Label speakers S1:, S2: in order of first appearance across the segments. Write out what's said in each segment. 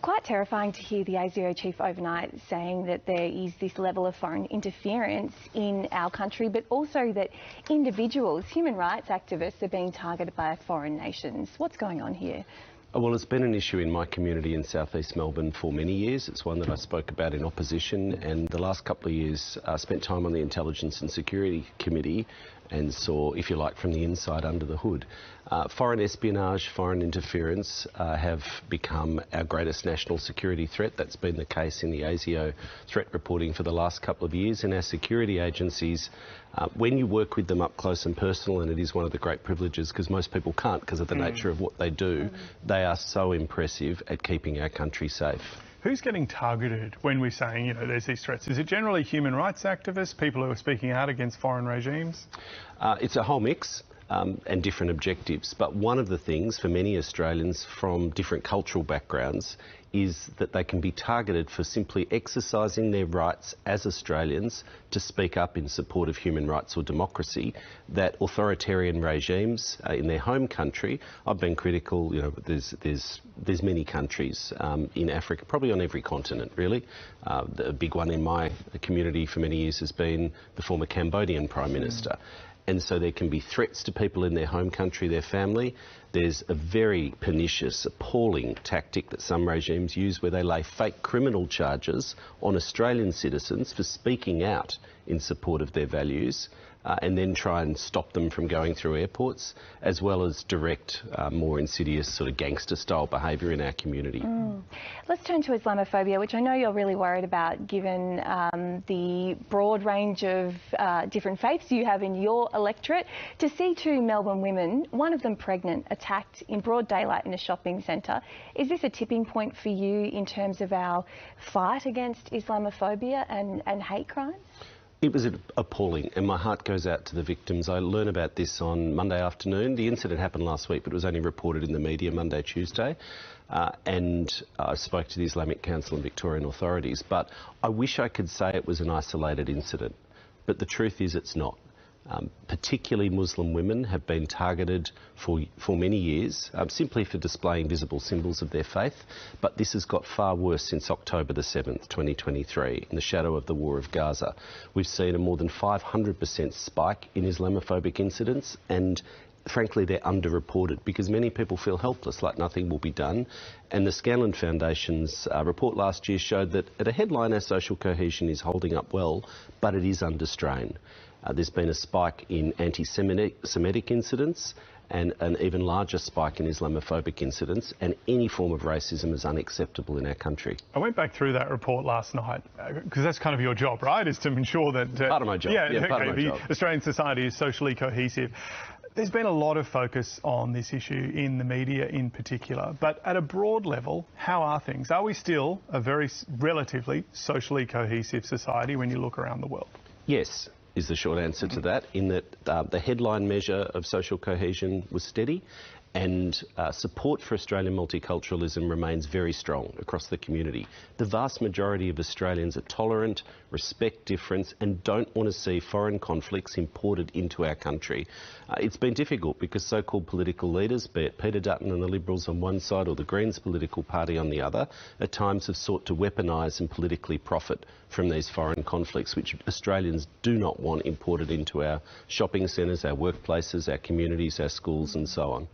S1: quite terrifying to hear the ASIO chief overnight saying that there is this level of foreign interference in our country, but also that individuals, human rights activists, are being targeted by foreign nations. What's going on here?
S2: Well, it's been an issue in my community in southeast Melbourne for many years. It's one that I spoke about in opposition, and the last couple of years I spent time on the Intelligence and Security Committee and saw, if you like, from the inside under the hood. Foreign espionage, foreign interference have become our greatest national security threat. That's been the case in the ASIO threat reporting for the last couple of years. And our security agencies, when you work with them up close and personal, and it is one of the great privileges because most people can't because of the nature of what they do, they are so impressive at keeping our country safe.
S3: Who's getting targeted when we're saying, you know, there's these threats? Is it generally human rights activists, people who are speaking out against foreign regimes?
S2: It's a whole mix. And different objectives. But one of the things for many Australians from different cultural backgrounds is that they can be targeted for simply exercising their rights as Australians to speak up in support of human rights or democracy, that authoritarian regimes in their home country. I've been critical, you know, there's many countries in Africa, probably on every continent really. The big one in my community for many years has been the former Cambodian Prime Minister. And so there can be threats to people in their home country, their family. There's a very pernicious, appalling tactic that some regimes use where they lay fake criminal charges on Australian citizens for speaking out in support of their values and then try and stop them from going through airports, as well as direct, more insidious sort of gangster-style behaviour in our community.
S1: Let's turn to Islamophobia, which I know you're really worried about given the broad range of different faiths you have in your electorate. To see two Melbourne women, one of them pregnant, attacked in broad daylight in a shopping centre, is this a tipping point for you in terms of our fight against Islamophobia and hate crimes?
S2: It was appalling, and my heart goes out to the victims. I learned about this on Monday afternoon. The incident happened last week, but it was only reported in the media Monday, Tuesday. And I spoke to the Islamic Council and Victorian authorities. But I wish I could say it was an isolated incident. But the truth is it's not. Particularly Muslim women have been targeted for many years simply for displaying visible symbols of their faith, but this has got far worse since October the 7th, 2023, in the shadow of the war of Gaza. We've seen a more than 500% spike in Islamophobic incidents, and frankly they're underreported because many people feel helpless, like nothing will be done. And the Scanlon Foundation's report last year showed that at a headline our social cohesion is holding up well, but it is under strain. There's been a spike in anti-Semitic incidents and an even larger spike in Islamophobic incidents, and any form of racism is unacceptable in our country.
S3: I went back through that report last night because that's kind of your job, right? Is to ensure that...
S2: part of my job.
S3: Yeah,
S2: part of my job.
S3: Australian society is socially cohesive. There's been a lot of focus on this issue in the media in particular, but at a broad level, how are things? Are we still a very relatively socially cohesive society when you look around the world?
S2: Yes, is the short answer to that, in that the headline measure of social cohesion was steady, and support for Australian multiculturalism remains very strong across the community. The vast majority of Australians are tolerant, respect difference, and don't want to see foreign conflicts imported into our country. It's been difficult because so-called political leaders, be it Peter Dutton and the Liberals on one side or the Greens political party on the other, at times have sought to weaponise and politically profit from these foreign conflicts, which Australians do not want imported into our shopping centres, our workplaces, our communities, our schools and so on.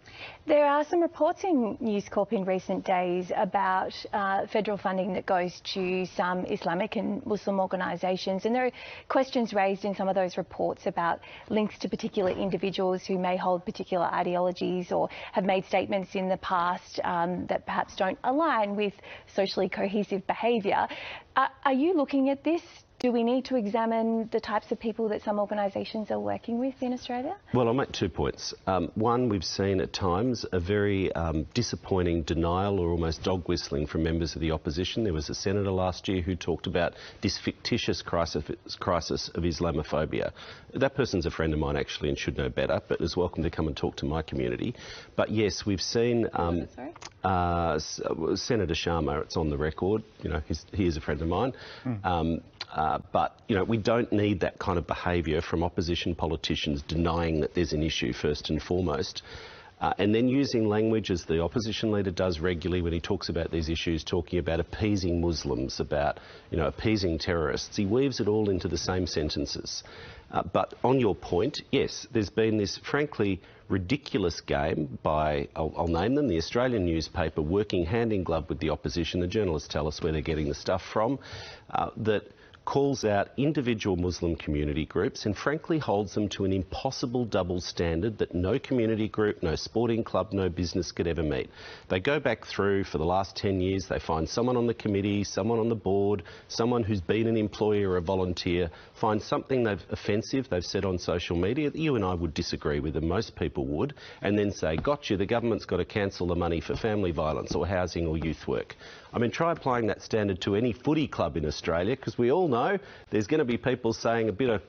S1: There are some reports in News Corp in recent days about federal funding that goes to some Islamic and Muslim organisations, and there are questions raised in some of those reports about links to particular individuals who may hold particular ideologies or have made statements in the past that perhaps don't align with socially cohesive behaviour. Are you looking at this? Do we need to examine the types of people that some organisations are working with in Australia?
S2: Well, I'll make 2 points. One, we've seen at times a very disappointing denial or almost dog whistling from members of the opposition. There was a senator last year who talked about this fictitious crisis of Islamophobia. That person's a friend of mine actually and should know better, but is welcome to come and talk to my community. But yes, we've seen Senator Sharma, it's on the record, you know, he is a friend of mine. But, you know, we don't need that kind of behaviour from opposition politicians denying that there's an issue first and foremost. and then using language, as the opposition leader does regularly when he talks about these issues, talking about appeasing Muslims, about, appeasing terrorists. He weaves it all into the same sentences. But on your point, yes, there's been this, frankly, ridiculous game by, I'll name them, the Australian newspaper, working hand in glove with the opposition. The journalists tell us where they're getting the stuff from, that calls out individual Muslim community groups and frankly holds them to an impossible double standard that no community group, no sporting club, no business could ever meet. They go back through for the last 10 years, they find someone on the committee, someone on the board, someone who's been an employee or a volunteer, find something offensive they've said on social media that you and I would disagree with, and most people would, and then say, gotcha, the government's got to cancel the money for family violence or housing or youth work. I mean, try applying that standard to any footy club in Australia, because we all know there's going to be people saying a bit of,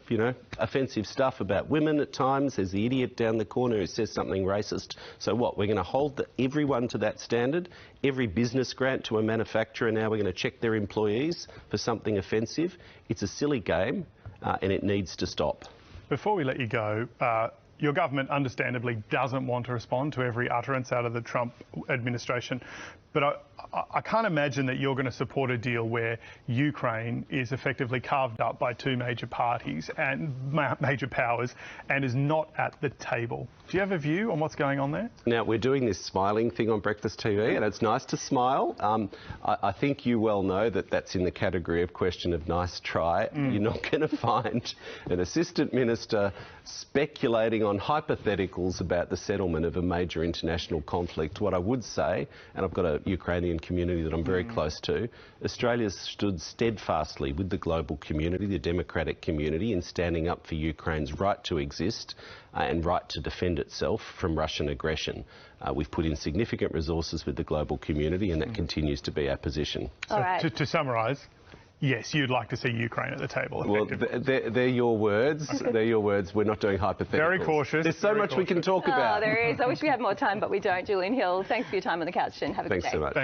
S2: offensive stuff about women at times. There's the idiot down the corner who says something racist. So what, we're going to hold everyone to that standard? Every business grant to a manufacturer, now we're going to check their employees for something offensive? It's a silly game, and it needs to stop. Before we let you go, your government understandably doesn't want to respond to every utterance out of the Trump administration, but I can't imagine that you're going to support a deal where Ukraine is effectively carved up by two major parties and major powers and is not at the table. Do you have a view on what's going on there? Now, we're doing this smiling thing on Breakfast TV, and it's nice to smile. I think you well know that that's in the category of question of nice try. You're not going to find an assistant minister speculating on hypotheticals about the settlement of a major international conflict. What I would say, and I've got a Ukrainian community that I'm very close to, Australia stood steadfastly with the global community, the democratic community, in standing up for Ukraine's right to exist and right to defend itself from Russian aggression. We've put in significant resources with the global community, and that continues to be our position.
S3: So to summarise, yes, you'd like to see Ukraine at the table. Well,
S2: they're your words. Okay. They're your words. We're not doing hypotheticals.
S3: Very cautious.
S2: There's so much we can talk about.
S1: Oh, there is. I wish we had more time, but we don't. Julian Hill, thanks for your time on the couch and have a good day.
S2: Thanks so much.